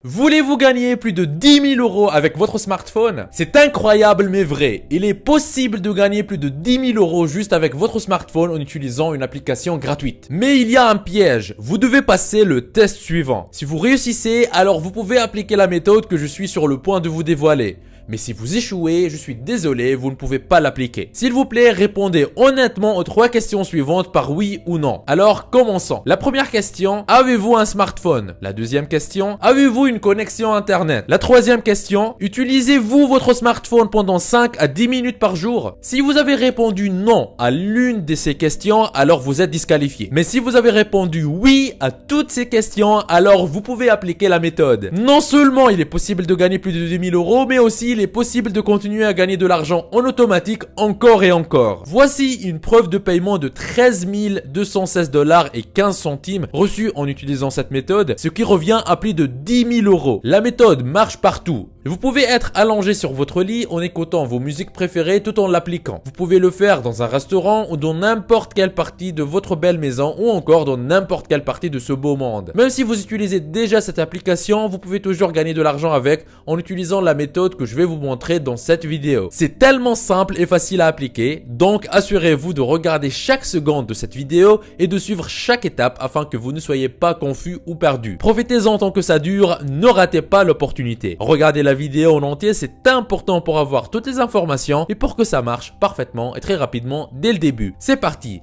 Voulez-vous gagner plus de 10 000 euros avec votre smartphone? C'est incroyable mais vrai. Il est possible de gagner plus de 10 000 euros juste avec votre smartphone en utilisant une application gratuite. Mais il y a un piège. Vous devez passer le test suivant. Si vous réussissez, alors vous pouvez appliquer la méthode que je suis sur le point de vous dévoiler. Mais si vous échouez, je suis désolé, vous ne pouvez pas l'appliquer. S'il vous plaît, répondez honnêtement aux 3 questions suivantes par oui ou non. Alors, commençons. La première question, avez-vous un smartphone? La deuxième question, avez-vous une connexion internet? La troisième question, utilisez-vous votre smartphone pendant 5 à 10 minutes par jour? Si vous avez répondu non à l'une de ces questions, alors vous êtes disqualifié. Mais si vous avez répondu oui à toutes ces questions, alors vous pouvez appliquer la méthode. Non seulement il est possible de gagner plus de 10 000 euros, mais aussi il est possible de continuer à gagner de l'argent en automatique encore et encore. Voici une preuve de paiement de 13 216 $ et 15 centimes reçue en utilisant cette méthode, ce qui revient à plus de 10 000 euros. La méthode marche partout. Vous pouvez être allongé sur votre lit en écoutant vos musiques préférées tout en l'appliquant. Vous pouvez le faire dans un restaurant ou dans n'importe quelle partie de votre belle maison ou encore dans n'importe quelle partie de ce beau monde. Même si vous utilisez déjà cette application, vous pouvez toujours gagner de l'argent avec en utilisant la méthode que je vais vous montrer dans cette vidéo. C'est tellement simple et facile à appliquer, donc assurez-vous de regarder chaque seconde de cette vidéo et de suivre chaque étape afin que vous ne soyez pas confus ou perdu. Profitez-en tant que ça dure, ne ratez pas l'opportunité. Regardez la vidéo en entier, c'est important pour avoir toutes les informations et pour que ça marche parfaitement et très rapidement dès le début. C'est parti!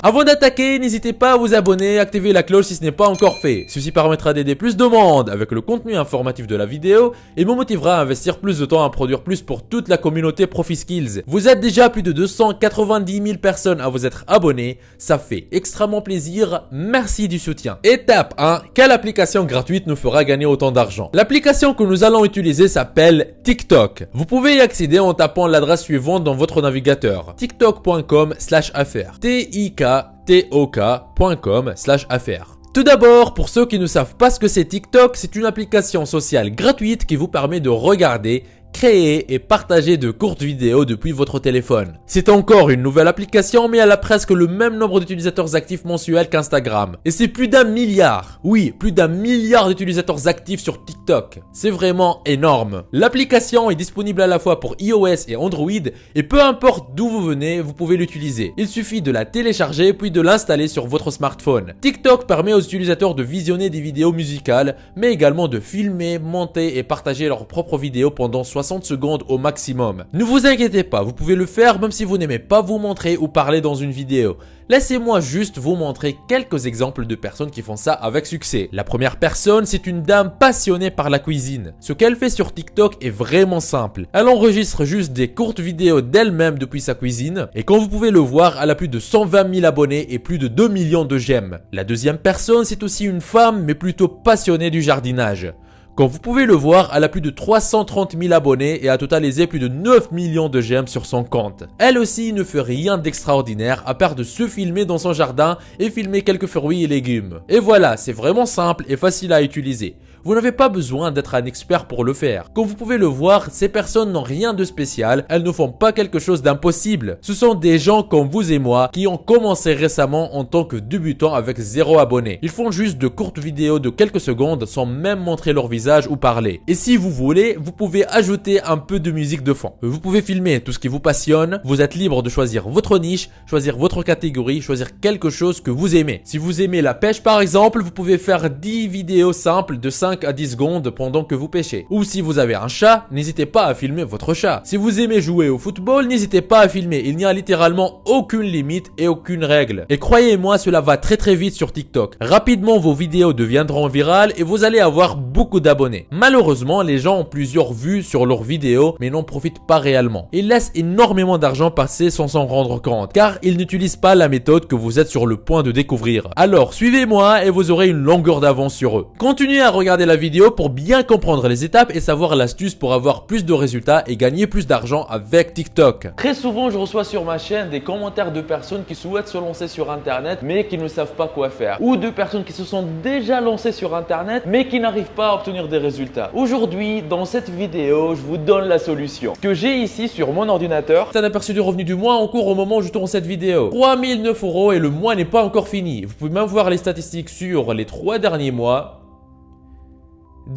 Avant d'attaquer, n'hésitez pas à vous abonner et activer la cloche si ce n'est pas encore fait. Ceci permettra d'aider plus de monde avec le contenu informatif de la vidéo et me motivera à investir plus de temps à produire plus pour toute la communauté ProfiSkills. Vous êtes déjà plus de 290 000 personnes à vous être abonnés, ça fait extrêmement plaisir, merci du soutien. Étape 1, quelle application gratuite nous fera gagner autant d'argent? L'application que nous allons utiliser s'appelle TikTok. Vous pouvez y accéder en tapant l'adresse suivante dans votre navigateur, tiktok.com/affaires. tiktok.com/affaires. Tout d'abord, pour ceux qui ne savent pas ce que c'est TikTok, c'est une application sociale gratuite qui vous permet de regarder, créer et partager de courtes vidéos depuis votre téléphone. C'est encore une nouvelle application, mais elle a presque le même nombre d'utilisateurs actifs mensuels qu'Instagram. Et c'est plus d'1 milliard. Oui, plus d'1 milliard d'utilisateurs actifs sur TikTok. C'est vraiment énorme. L'application est disponible à la fois pour iOS et Android, et peu importe d'où vous venez, vous pouvez l'utiliser. Il suffit de la télécharger puis de l'installer sur votre smartphone. TikTok permet aux utilisateurs de visionner des vidéos musicales, mais également de filmer, monter et partager leurs propres vidéos pendant 60 secondes au maximum. Ne vous inquiétez pas, vous pouvez le faire même si vous n'aimez pas vous montrer ou parler dans une vidéo. Laissez-moi juste vous montrer quelques exemples de personnes qui font ça avec succès. La première personne, c'est une dame passionnée par la cuisine. Ce qu'elle fait sur TikTok est vraiment simple. Elle enregistre juste des courtes vidéos d'elle-même depuis sa cuisine et comme vous pouvez le voir, elle a plus de 120 000 abonnés et plus de 2 millions de j'aime. La deuxième personne, c'est aussi une femme mais plutôt passionnée du jardinage. Comme vous pouvez le voir, elle a plus de 330 000 abonnés et a totalisé plus de 9 millions de j'aime sur son compte. Elle aussi ne fait rien d'extraordinaire à part de se filmer dans son jardin et filmer quelques fruits et légumes. Et voilà, c'est vraiment simple et facile à utiliser. Vous n'avez pas besoin d'être un expert pour le faire. Comme vous pouvez le voir, ces personnes n'ont rien de spécial, elles ne font pas quelque chose d'impossible. Ce sont des gens comme vous et moi qui ont commencé récemment en tant que débutants avec 0 abonnés. Ils font juste de courtes vidéos de quelques secondes sans même montrer leur visage ou parler. Et si vous voulez, vous pouvez ajouter un peu de musique de fond. Vous pouvez filmer tout ce qui vous passionne, vous êtes libre de choisir votre niche, choisir votre catégorie, choisir quelque chose que vous aimez. Si vous aimez la pêche par exemple, vous pouvez faire 10 vidéos simples de 5 à 10 secondes pendant que vous pêchez. Ou si vous avez un chat, n'hésitez pas à filmer votre chat. Si vous aimez jouer au football, n'hésitez pas à filmer. Il n'y a littéralement aucune limite et aucune règle. Et croyez-moi, cela va très vite sur TikTok. Rapidement, vos vidéos deviendront virales et vous allez avoir beaucoup d'abonnés. Malheureusement, les gens ont plusieurs vues sur leurs vidéos, mais n'en profitent pas réellement. Ils laissent énormément d'argent passer sans s'en rendre compte, car ils n'utilisent pas la méthode que vous êtes sur le point de découvrir. Alors, suivez-moi et vous aurez une longueur d'avance sur eux. Continuez à regarder regarder la vidéo pour bien comprendre les étapes et savoir l'astuce pour avoir plus de résultats et gagner plus d'argent avec TikTok. Très souvent, je reçois sur ma chaîne des commentaires de personnes qui souhaitent se lancer sur Internet mais qui ne savent pas quoi faire, ou de personnes qui se sont déjà lancées sur Internet mais qui n'arrivent pas à obtenir des résultats. Aujourd'hui, dans cette vidéo, je vous donne la solution. Ce que j'ai ici sur mon ordinateur, c'est un aperçu du revenu du mois en cours au moment où je tourne cette vidéo. 3009 € et le mois n'est pas encore fini. Vous pouvez même voir les statistiques sur les 3 derniers mois.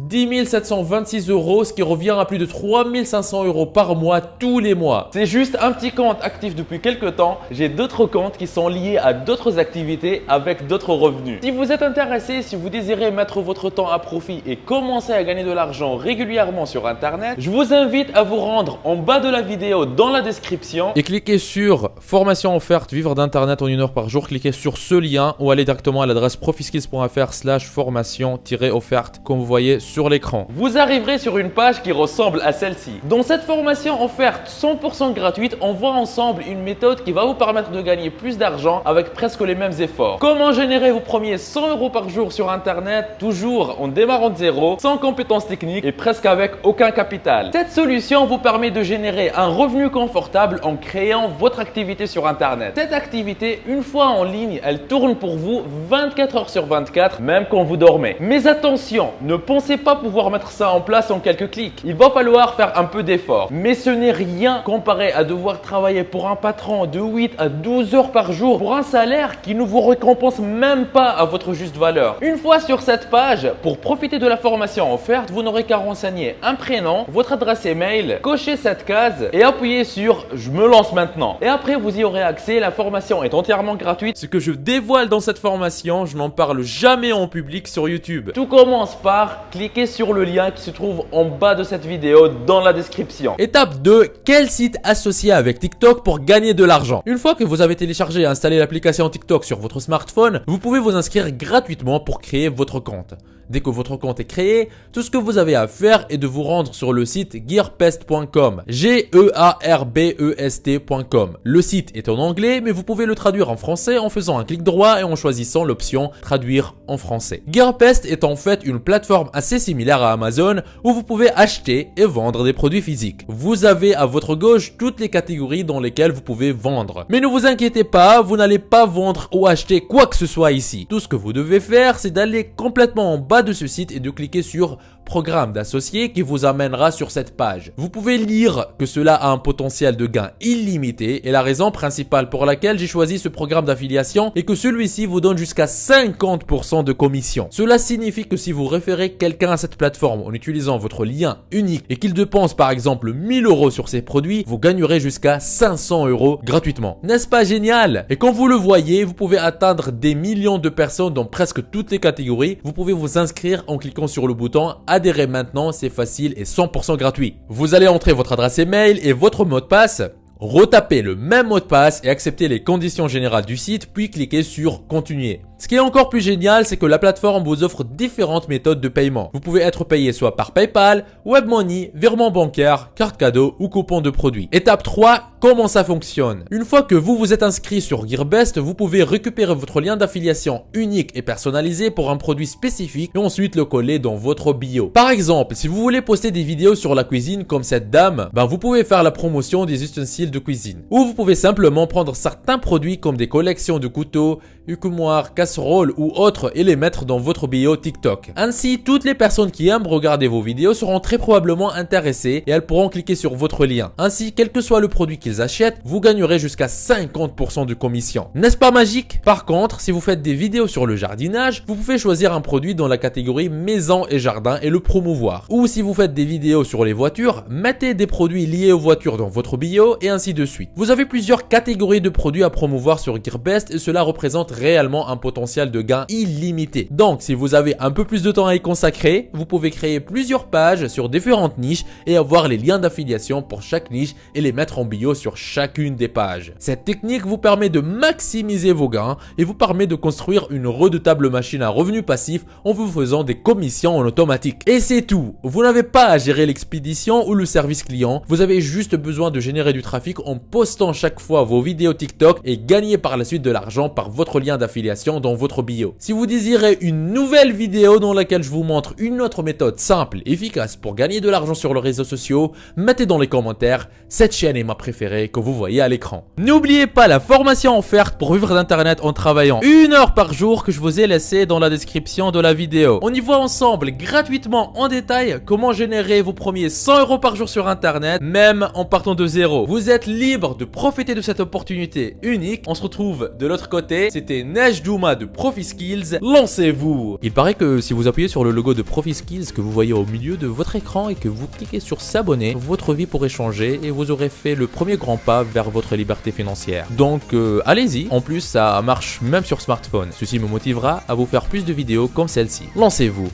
10 726 €, ce qui revient à plus de 3 500 € par mois tous les mois. C'est juste un petit compte actif depuis quelques temps. J'ai d'autres comptes qui sont liés à d'autres activités avec d'autres revenus. Si vous êtes intéressé, si vous désirez mettre votre temps à profit et commencer à gagner de l'argent régulièrement sur Internet, je vous invite à vous rendre en bas de la vidéo dans la description et cliquez sur formation offerte vivre d'Internet en 1 heure par jour. Cliquez sur ce lien ou allez directement à l'adresse profiskills.fr/formation-offerte comme vous voyez sur l'écran. Vous arriverez sur une page qui ressemble à celle-ci. Dans cette formation offerte 100% gratuite, on voit ensemble une méthode qui va vous permettre de gagner plus d'argent avec presque les mêmes efforts. Comment générer vos premiers 100 € par jour sur Internet, toujours en démarrant de zéro, sans compétences techniques et presque avec aucun capital. Cette solution vous permet de générer un revenu confortable en créant votre activité sur Internet. Cette activité, une fois en ligne, elle tourne pour vous 24 heures sur 24, même quand vous dormez. Mais attention, ne pensez pas pouvoir mettre ça en place en quelques clics. Il va falloir faire un peu d'effort. Mais ce n'est rien comparé à devoir travailler pour un patron de 8 à 12 heures par jour pour un salaire qui ne vous récompense même pas à votre juste valeur. Une fois sur cette page, pour profiter de la formation offerte, vous n'aurez qu'à renseigner un prénom, votre adresse email, cocher cette case et appuyer sur « Je me lance maintenant ». Et après, vous y aurez accès. La formation est entièrement gratuite. Ce que je dévoile dans cette formation, je n'en parle jamais en public sur YouTube. Tout commence par cliquez sur le lien qui se trouve en bas de cette vidéo dans la description. Étape 2, quel site associer avec TikTok pour gagner de l'argent? Une fois que vous avez téléchargé et installé l'application TikTok sur votre smartphone, vous pouvez vous inscrire gratuitement pour créer votre compte. Dès que votre compte est créé, tout ce que vous avez à faire est de vous rendre sur le site gearbest.com. Gearbest.com. Le site est en anglais, mais vous pouvez le traduire en français en faisant un clic droit et en choisissant l'option traduire en français. Gearbest est en fait une plateforme assez similaire à Amazon où vous pouvez acheter et vendre des produits physiques. Vous avez à votre gauche toutes les catégories dans lesquelles vous pouvez vendre. Mais ne vous inquiétez pas, vous n'allez pas vendre ou acheter quoi que ce soit ici. Tout ce que vous devez faire, c'est d'aller complètement en bas de ce site et de cliquer sur programme d'associé qui vous amènera sur cette page. Vous pouvez lire que cela a un potentiel de gain illimité et la raison principale pour laquelle j'ai choisi ce programme d'affiliation est que celui-ci vous donne jusqu'à 50% de commission. Cela signifie que si vous référez quelqu'un à cette plateforme en utilisant votre lien unique et qu'il dépense par exemple 1000 € sur ses produits, vous gagnerez jusqu'à 500 € gratuitement. N'est-ce pas génial? Et comme vous le voyez, vous pouvez atteindre des millions de personnes dans presque toutes les catégories. Vous pouvez vous inscrire en cliquant sur le bouton adhérer maintenant, c'est facile et 100% gratuit. Vous allez entrer votre adresse email et votre mot de passe. Retapez le même mot de passe et acceptez les conditions générales du site, puis cliquez sur continuer. Ce qui est encore plus génial, c'est que la plateforme vous offre différentes méthodes de paiement. Vous pouvez être payé soit par PayPal, WebMoney, virement bancaire, carte cadeau ou coupon de produit. Étape 3, comment ça fonctionne? Une fois que vous vous êtes inscrit sur Gearbest, vous pouvez récupérer votre lien d'affiliation unique et personnalisé pour un produit spécifique et ensuite le coller dans votre bio. Par exemple, si vous voulez poster des vidéos sur la cuisine comme cette dame, vous pouvez faire la promotion des ustensiles de cuisine. Ou vous pouvez simplement prendre certains produits comme des collections de couteaux, hucumoirs, casseroles ou autres et les mettre dans votre bio TikTok. Ainsi, toutes les personnes qui aiment regarder vos vidéos seront très probablement intéressées et elles pourront cliquer sur votre lien. Ainsi, quel que soit le produit qu'ils achètent, vous gagnerez jusqu'à 50% de commission. N'est-ce pas magique? Par contre, si vous faites des vidéos sur le jardinage, vous pouvez choisir un produit dans la catégorie maison et jardin et le promouvoir. Ou si vous faites des vidéos sur les voitures, mettez des produits liés aux voitures dans votre bio et ainsi de suite. Vous avez plusieurs catégories de produits à promouvoir sur Gearbest et cela représente réellement un potentiel de gain illimité. Donc, si vous avez un peu plus de temps à y consacrer, vous pouvez créer plusieurs pages sur différentes niches et avoir les liens d'affiliation pour chaque niche et les mettre en bio sur chacune des pages. Cette technique vous permet de maximiser vos gains et vous permet de construire une redoutable machine à revenus passifs en vous faisant des commissions en automatique. Et c'est tout. Vous n'avez pas à gérer l'expédition ou le service client. Vous avez juste besoin de générer du trafic en postant chaque fois vos vidéos TikTok et gagner par la suite de l'argent par votre lien d'affiliation dans votre bio. Si vous désirez une nouvelle vidéo dans laquelle je vous montre une autre méthode simple et efficace pour gagner de l'argent sur les réseaux sociaux, mettez dans les commentaires, cette chaîne est ma préférée que vous voyez à l'écran. N'oubliez pas la formation offerte pour vivre d'internet en travaillant 1 heure par jour que je vous ai laissé dans la description de la vidéo. On y voit ensemble gratuitement en détail comment générer vos premiers 100 € par jour sur internet, même en partant de zéro. Vous êtes libre de profiter de cette opportunité unique. On se retrouve de l'autre côté. C'était Nejdouma de ProfiSkills. Lancez-vous! Il paraît que si vous appuyez sur le logo de ProfiSkills que vous voyez au milieu de votre écran et que vous cliquez sur s'abonner, votre vie pourrait changer et vous aurez fait le premier grand pas vers votre liberté financière. Donc allez-y. En plus, ça marche même sur smartphone. Ceci me motivera à vous faire plus de vidéos comme celle-ci. Lancez-vous!